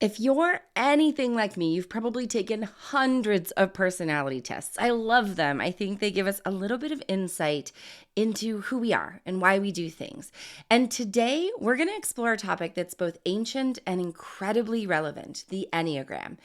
If you're anything like me, you've probably taken hundreds of personality tests. I love them. I think they give us a little bit of insight into who we are and why we do things. And today, we're going to explore a topic that's both ancient and incredibly relevant: the Enneagram.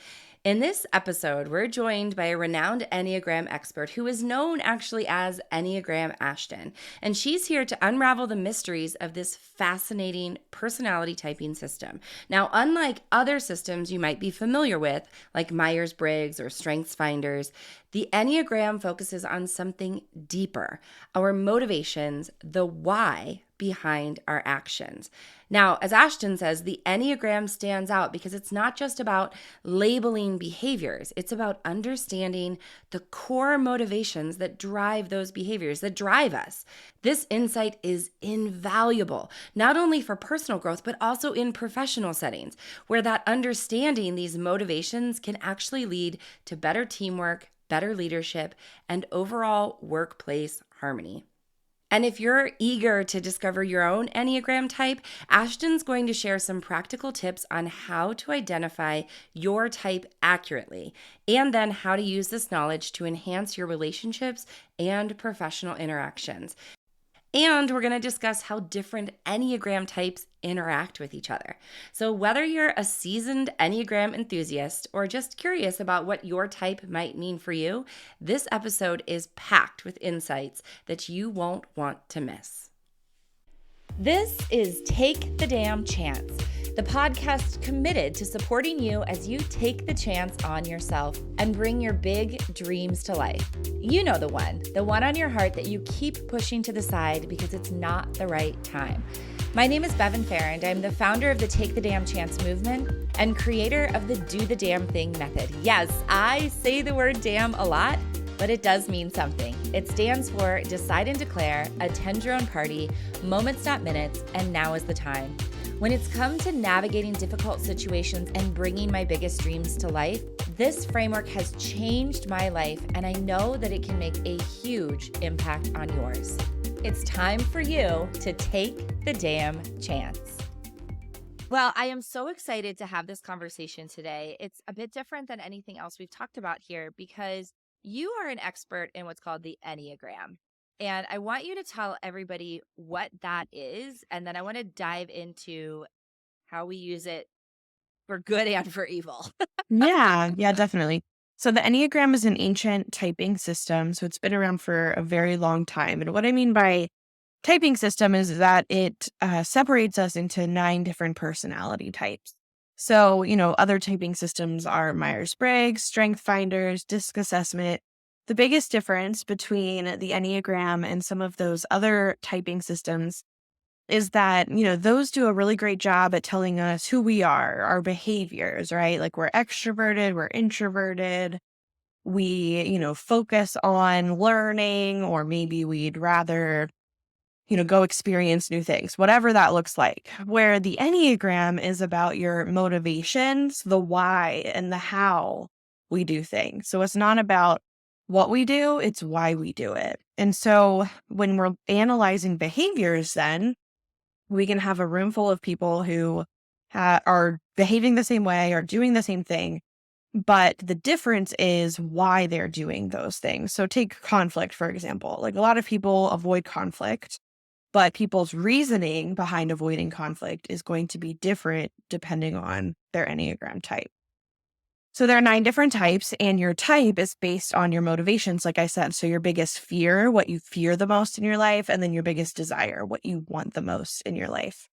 In this episode, we're joined by a renowned Enneagram expert who is known actually as Enneagram Ashton. And she's here to unravel the mysteries of this fascinating personality typing system. Now, unlike other systems you might be familiar with, like Myers-Briggs or Strengths Finders, the Enneagram focuses on something deeper: our motivations, the why behind our actions. Now, as Ashton says, the Enneagram stands out because it's not just about labeling behaviors, it's about understanding the core motivations that drive those behaviors, that drive us. This insight is invaluable, not only for personal growth, but also in professional settings, where that understanding these motivations can actually lead to better teamwork, better leadership, and overall workplace harmony. And if you're eager to discover your own Enneagram type, Ashton's going to share some practical tips on how to identify your type accurately, and then how to use this knowledge to enhance your relationships and professional interactions. And we're going to discuss how different Enneagram types interact with each other. So, whether you're a seasoned Enneagram enthusiast or just curious about what your type might mean for you, this episode is packed with insights that you won't want to miss. This is Take the Damn Chance, the podcast committed to supporting you as you take the chance on yourself and bring your big dreams to life. You know the one on your heart that you keep pushing to the side because it's not the right time. My name is Bevan Farrand. I'm the founder of the Take the Damn Chance movement and creator of the Do the Damn Thing method. Yes, I say the word damn a lot, but it does mean something. It stands for Decide and Declare, Attend Your Own Party, Moments Not Minutes, and Now is the Time. When it's come to navigating difficult situations and bringing my biggest dreams to life, this framework has changed my life, and I know that it can make a huge impact on yours. It's time for you to take the damn chance. Well, I am so excited to have this conversation today. It's a bit different than anything else we've talked about here because you are an expert in what's called the Enneagram. And I want you to tell everybody what that is. And then I want to dive into how we use it for good and for evil. Yeah, definitely. So the Enneagram is an ancient typing system. So it's been around for a very long time. And what I mean by typing system is that it separates us into 9 different personality types. So, other typing systems are Myers-Briggs, Strength Finders, Disc Assessment. The biggest difference between the Enneagram and some of those other typing systems is that, those do a really great job at telling us who we are, our behaviors, right? Like we're extroverted, we're introverted. We, focus on learning, or maybe we'd rather go experience new things, whatever that looks like. Where the Enneagram is about your motivations, the why and the how we do things. So it's not about what we do, it's why we do it. And so when we're analyzing behaviors, then we can have a room full of people who are behaving the same way or doing the same thing. But the difference is why they're doing those things. So take conflict, for example. Like a lot of people avoid conflict, but people's reasoning behind avoiding conflict is going to be different depending on their Enneagram type. So there are 9 different types, and your type is based on your motivations, like I said. So your biggest fear, what you fear the most in your life, and then your biggest desire, what you want the most in your life.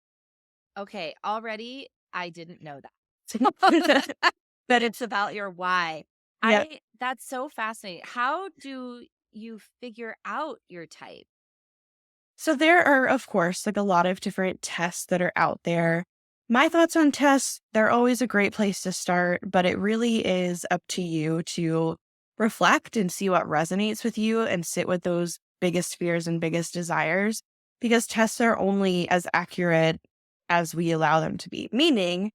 Okay, already I didn't know that. But it's about your why. Yeah. That's so fascinating. How do you figure out your type? So there are, of course, like a lot of different tests that are out there. My thoughts on tests, they're always a great place to start, but it really is up to you to reflect and see what resonates with you and sit with those biggest fears and biggest desires, because tests are only as accurate as we allow them to be. Meaning,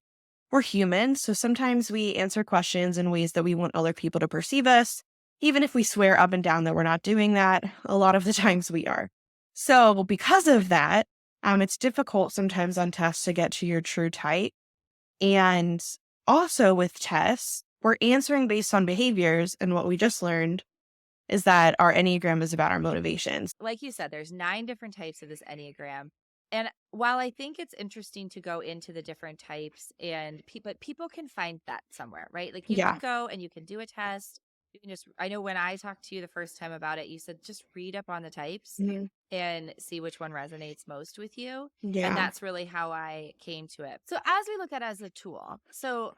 we're human, so sometimes we answer questions in ways that we want other people to perceive us. Even if we swear up and down that we're not doing that, a lot of the times we are. So because of that, it's difficult sometimes on tests to get to your true type. And also with tests, we're answering based on behaviors. And what we just learned is that our Enneagram is about our motivations. Like you said, there's 9 different types of this Enneagram. And while I think it's interesting to go into the different types and but people can find that somewhere, right? Like you can Yeah. go and you can do a test. You can just, I know when I talked to you the first time about it, you said just read up on the types Mhm. and see which one resonates most with you. And Yeah. that's really how I came to it. So as we look at it as a tool, so,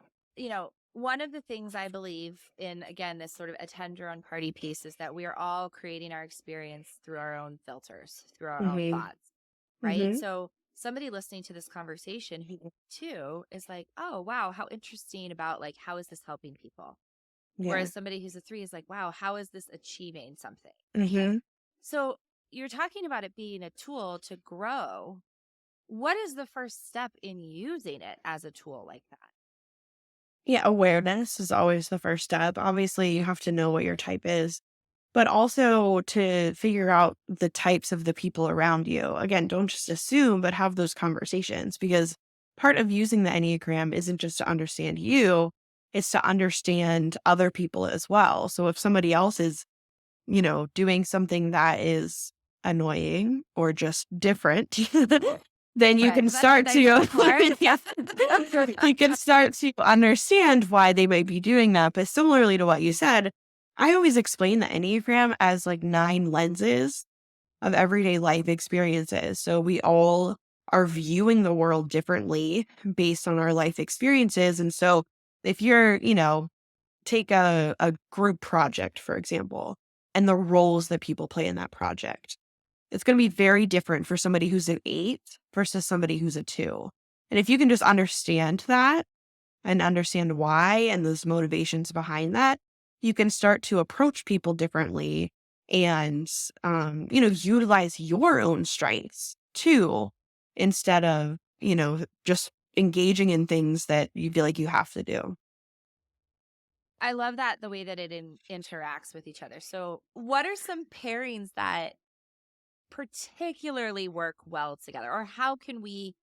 one of the things I believe in, again, this sort of attend your own party piece is that we are all creating our experience through our own filters, through our own Hmm. thoughts, right? Hmm. So somebody listening to this conversation who too is like, oh, wow, how interesting about like, how is this helping people? Yeah. Whereas somebody who's a 3 is like, wow, how is this achieving something? Hmm. So you're talking about it being a tool to grow. What is the first step in using it as a tool like that? Yeah. Awareness is always the first step. Obviously, you have to know what your type is, but also to figure out the types of the people around you. Again, don't just assume, but have those conversations, because part of using the Enneagram isn't just to understand you, it's to understand other people as well. So if somebody else is, doing something that is annoying or just different, then you Right. can Well, that's the start to, nice part. yeah, you can start to understand why they might be doing that. But similarly to what you said, I always explain the Enneagram as like 9 lenses of everyday life experiences. So we all are viewing the world differently based on our life experiences. And so if you're, take a group project, for example, and the roles that people play in that project. It's going to be very different for somebody who's an 8 versus somebody who's a 2. And if you can just understand that and understand why and those motivations behind that, you can start to approach people differently and, utilize your own strengths too, instead of, just engaging in things that you feel like you have to do. I love that the way that it interacts with each other. So, what are some pairings that particularly work well together, or how can we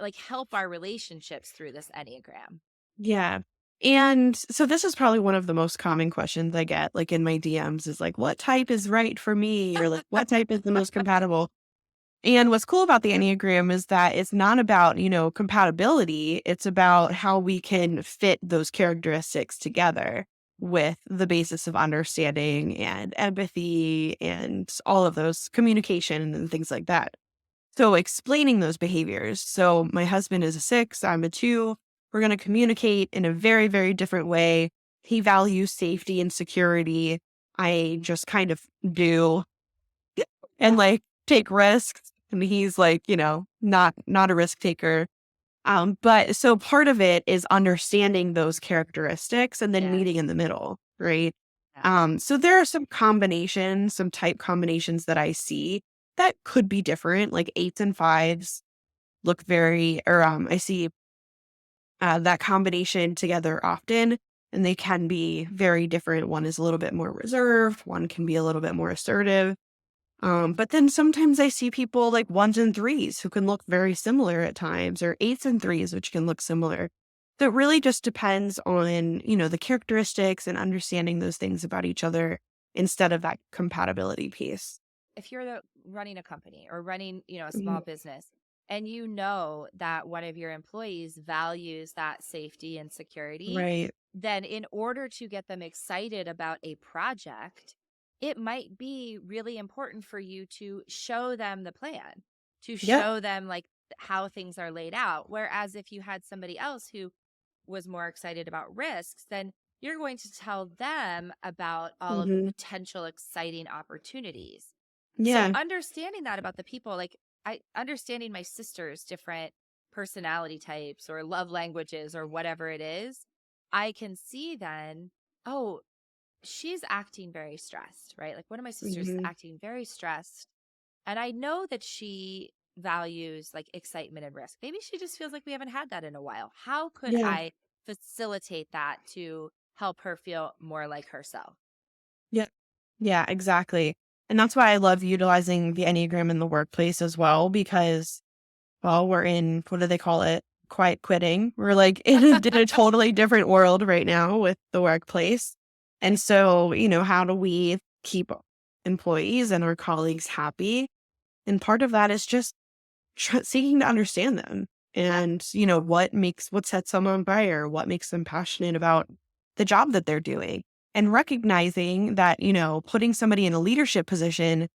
like help our relationships through this Enneagram? Yeah. And so this is probably one of the most common questions I get, like in my DMs, is like, what type is right for me? Or like, what type is the most compatible? And what's cool about the Enneagram is that it's not about, compatibility. It's about how we can fit those characteristics together with the basis of understanding and empathy and all of those communication and things like that. So explaining those behaviors. So my husband is a 6, I'm a 2. We're going to communicate in a very, very different way. He values safety and security. I just kind of do and like take risks. And he's like, not a risk taker. But so part of it is understanding those characteristics and then Yes. meeting in the middle, right? Yeah. So there are some combinations, some type combinations that I see that could be different, like 8s and 5s look very, or I see that combination together often, and they can be very different. One is a little bit more reserved, one can be a little bit more assertive. But then sometimes I see people like 1s and 3s who can look very similar at times, or 8s and 3s, which can look similar. So it really just depends on, the characteristics and understanding those things about each other instead of that compatibility piece. If you're running a company or running, a small Mhm. business, and you know that one of your employees values that safety and security, Right. then in order to get them excited about a project, it might be really important for you to show them the plan, to Yep. show them like how things are laid out. Whereas if you had somebody else who was more excited about risks, then you're going to tell them about all of the Hmm. potential exciting opportunities. So Yeah. understanding that about the people, like I understanding my sister's different personality types or love languages or whatever it is, I can see then, oh, she's acting very stressed, right? Like one of my sisters is Hmm. acting very stressed. And I know that she values like excitement and risk. Maybe she just feels like we haven't had that in a while. How could Yeah. I facilitate that to help her feel more like herself? Yeah. Yeah, exactly. And that's why I love utilizing the Enneagram in the workplace as well, because, well, we're in, what do they call it? quiet quitting. We're like in a totally different world right now with the workplace. And so, how do we keep employees and our colleagues happy? And part of that is just seeking to understand them and, what sets someone on fire, what makes them passionate about the job that they're doing, and recognizing that, putting somebody in a leadership position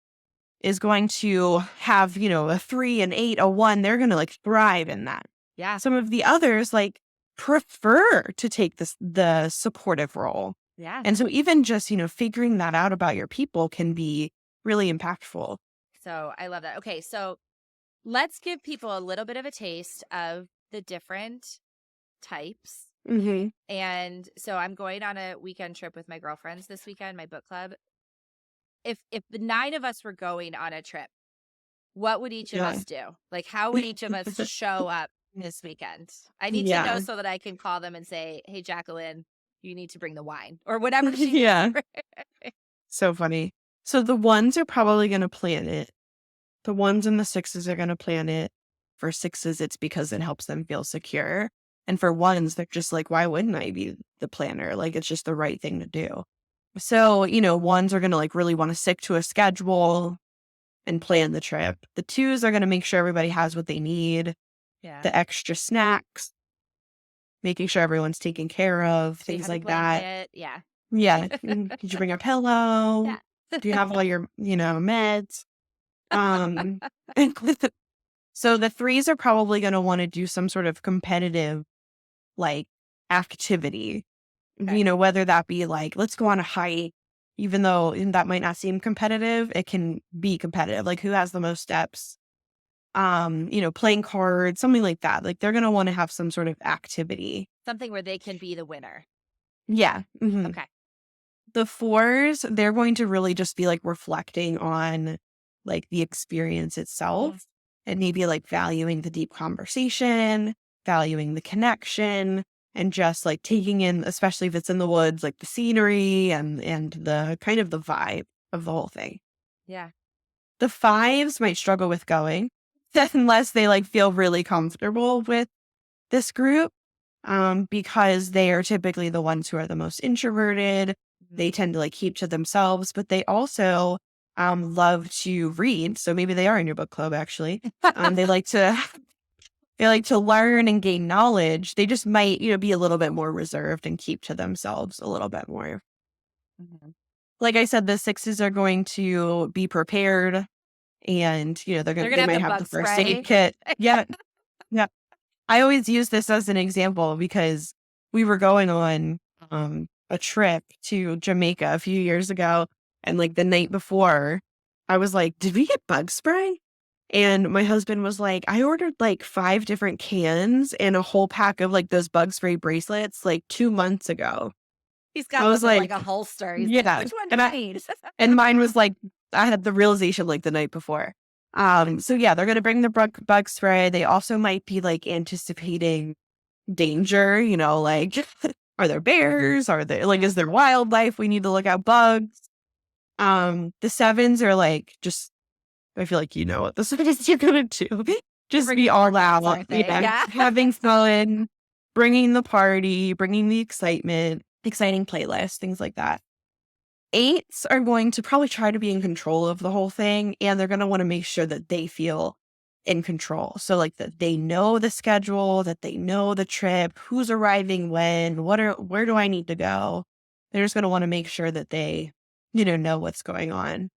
is going to have, a 3, an 8, a 1. They're going to like thrive in that. Yeah. Some of the others like prefer to take the supportive role. Yeah. And so even just, figuring that out about your people can be really impactful. So I love that. Okay. So let's give people a little bit of a taste of the different types. Mm-hmm. And so I'm going on a weekend trip with my girlfriends this weekend, my book club. If the 9 of us were going on a trip, what would each of us do? Like, how would each of us show up this weekend? I need to know so that I can call them and say, hey, Jacqueline, you need to bring the wine or whatever she Yeah. needs. So funny. So the ones are probably going to plan it. The ones and the 6s are going to plan it. For 6s, it's because it helps them feel secure. And for 1s, they're just like, why wouldn't I be the planner? Like, it's just the right thing to do. So, 1s are going to like really want to stick to a schedule and plan the trip. The 2s are going to make sure everybody has what they need. Yeah. The extra snacks, making sure everyone's taken care of, things like that. Yeah. Yeah. Did you bring a pillow? Yeah. Do you have all your, meds? So the 3s are probably going to want to do some sort of competitive, like, activity, Okay. Whether that be like, let's go on a hike, even though that might not seem competitive, it can be competitive. Like, who has the most steps? Playing cards, something like that. Like, they're going to want to have some sort of activity. Something where they can be the winner. Yeah. Mm-hmm. Okay. The 4s, they're going to really just be like reflecting on like the experience itself and maybe like valuing the deep conversation, valuing the connection, and just like taking in, especially if it's in the woods, like the scenery and the kind of the vibe of the whole thing. Yeah. The 5s might struggle with going unless they like feel really comfortable with this group, because they are typically the ones who are the most introverted. They tend to like keep to themselves, but they also love to read. So maybe they are in your book club actually. They like to learn and gain knowledge. They just might, be a little bit more reserved and keep to themselves a little bit more. Mm-hmm. Like I said, the 6s are going to be prepared, and they might have the first aid kit. Yeah, yeah. I always use this as an example because we were going on a trip to Jamaica a few years ago, and like the night before, I was like, "Did we get bug spray?" And my husband was like, "I ordered like 5 different cans and a whole pack of like those bug spray bracelets like 2 months ago." He's got I was those in like a like, holster. He's like, "Yeah," which one do you need? and mine was like, I had the realization like the night before. So yeah, they're gonna bring the bug spray. They also might be like anticipating danger, like, are there bears? Are there like, is there wildlife? We need to look out bugs. The 7s are like, just, I feel like what the 7s are gonna do. Just be all out, Yeah. having fun, bringing the party, bringing the excitement, exciting playlists, things like that. 8s are going to probably try to be in control of the whole thing, and they're going to want to make sure that they feel in control. So like that they know the schedule, that they know the trip, who's arriving when, where do I need to go? They're just going to want to make sure that they, know what's going on.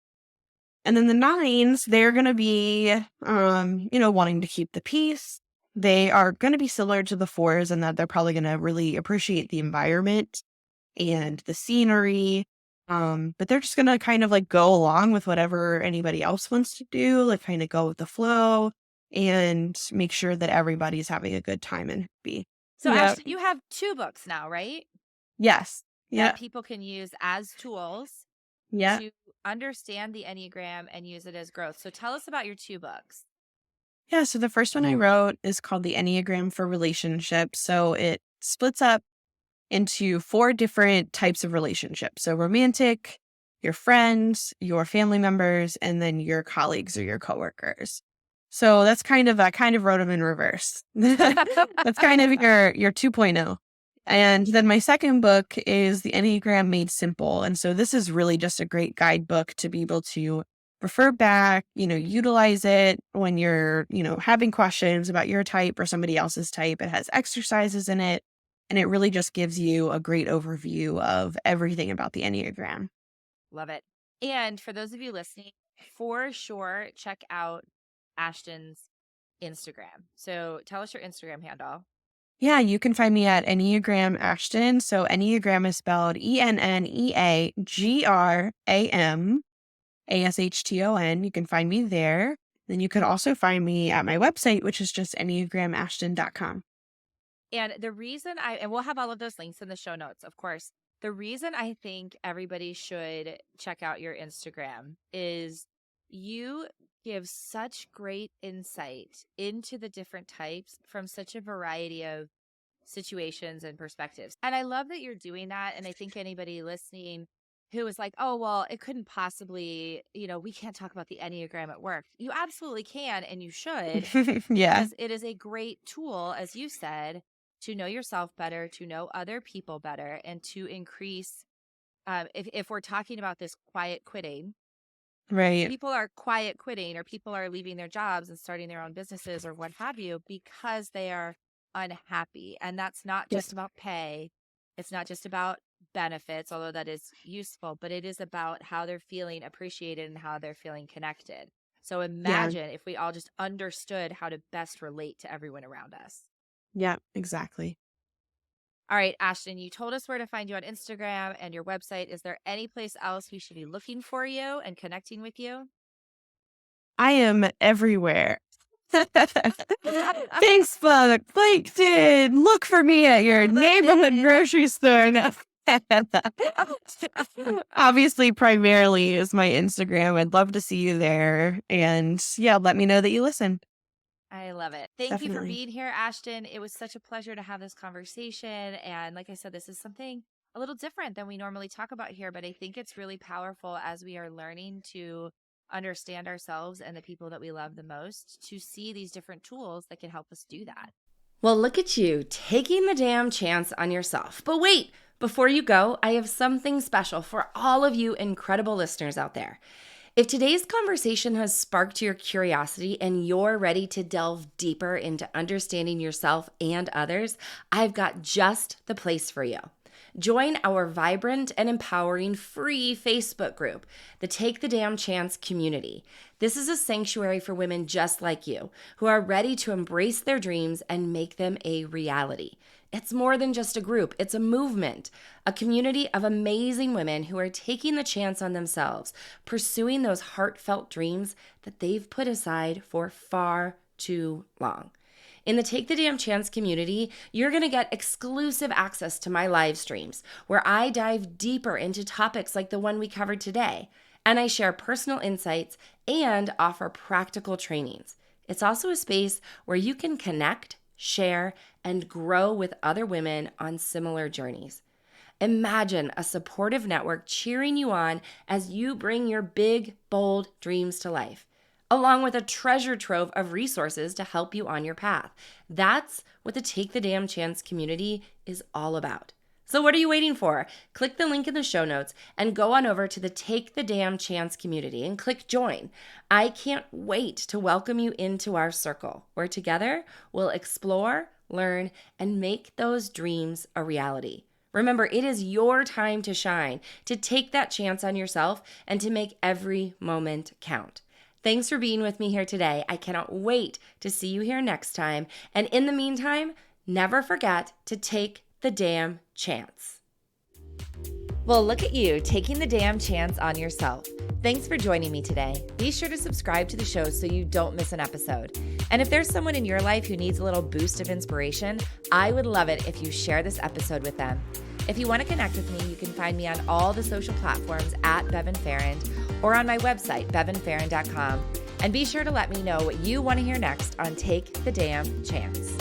And then the 9s, they're going to be, wanting to keep the peace. They are going to be similar to the 4s in that they're probably going to really appreciate the environment and the scenery. But they're just going to kind of like go along with whatever anybody else wants to do, like kind of go with the flow and make sure that everybody's having a good time and happy. So Ashton, you have 2 books now, right? Yes. That people can use as tools Yeah. to understand the Enneagram and use it as growth. So tell us about your 2 books. Yeah. So the first one I wrote is called The Enneagram for Relationships. So it splits up into 4 different types of relationships. So romantic, your friends, your family members, and then your colleagues or your coworkers. So that's I kind of wrote them in reverse. That's kind of your 2.0. And then my second book is The Enneagram Made Simple. And so this is really just a great guidebook to be able to refer back, utilize it when you're, having questions about your type or somebody else's type. It has exercises in it, and it really just gives you a great overview of everything about the Enneagram. Love it. And for those of you listening, for sure, check out Ashton's Instagram. So tell us your Instagram handle. Yeah, you can find me at Enneagram Ashton. So Enneagram is spelled ENNEAGRAMASHTON. You can find me there. Then you could also find me at my website, which is just enneagramashton.com. And the reason and we'll have all of those links in the show notes, of course. The reason I think everybody should check out your Instagram is you give such great insight into the different types from such a variety of situations and perspectives. And I love that you're doing that. And I think anybody listening who is like, oh, well, it couldn't possibly, we can't talk about the Enneagram at work. You absolutely can, and you should, Yeah, because it is a great tool, as you said, to know yourself better, to know other people better, and to increase, if we're talking about this quiet quitting, right. people are quiet quitting or people are leaving their jobs and starting their own businesses or what have you because they are unhappy. And that's not Yep. just about pay. It's not just about benefits, although that is useful, but it is about how they're feeling appreciated and how they're feeling connected. So Yeah, imagine if we all just understood how to best relate to everyone around us. yeah, exactly. All right, Ashton, you told us where to find you on Instagram and your website. Is there any place else we should be looking for you and connecting with you? I am everywhere. Facebook, LinkedIn, look for me at your neighborhood grocery store. No. Obviously, primarily is my Instagram. I'd love to see you there. And yeah, let me know that you listen. I love it. Thank you for Definitely. being here, Ashton. It was such a pleasure to have this conversation. And like I said, this is something a little different than we normally talk about here, but I think it's really powerful as we are learning to understand ourselves and the people that we love the most to see these different tools that can help us do that. Well, look at you taking the damn chance on yourself. But wait, before you go, I have something special for all of you incredible listeners out there. If today's conversation has sparked your curiosity and you're ready to delve deeper into understanding yourself and others, I've got just the place for you. Join our vibrant and empowering free Facebook group, the Take the Damn Chance community. This is a sanctuary for women just like you who are ready to embrace their dreams and make them a reality. It's more than just a group, it's a movement, a community of amazing women who are taking the chance on themselves, pursuing those heartfelt dreams that they've put aside for far too long. In the Take the Damn Chance community, you're going to get exclusive access to my live streams where I dive deeper into topics like the one we covered today, and I share personal insights and offer practical trainings. It's also a space where you can connect, share, and grow with other women on similar journeys. Imagine a supportive network cheering you on as you bring your big, bold dreams to life, along with a treasure trove of resources to help you on your path. That's what the Take the Damn Chance community is all about. So what are you waiting for? Click the link in the show notes and go on over to the Take the Damn Chance community and click join. I can't wait to welcome you into our circle, where together we'll explore, learn, and make those dreams a reality. Remember, it is your time to shine, to take that chance on yourself, and to make every moment count. Thanks for being with me here today. I cannot wait to see you here next time. And in the meantime, never forget to take the damn chance. Well, look at you taking the damn chance on yourself. Thanks for joining me today. Be sure to subscribe to the show so you don't miss an episode. And if there's someone in your life who needs a little boost of inspiration, I would love it if you share this episode with them. If you want to connect with me, you can find me on all the social platforms at Bevan Farrand or on my website, bevanfarrand.com. And be sure to let me know what you want to hear next on Take the Damn Chance.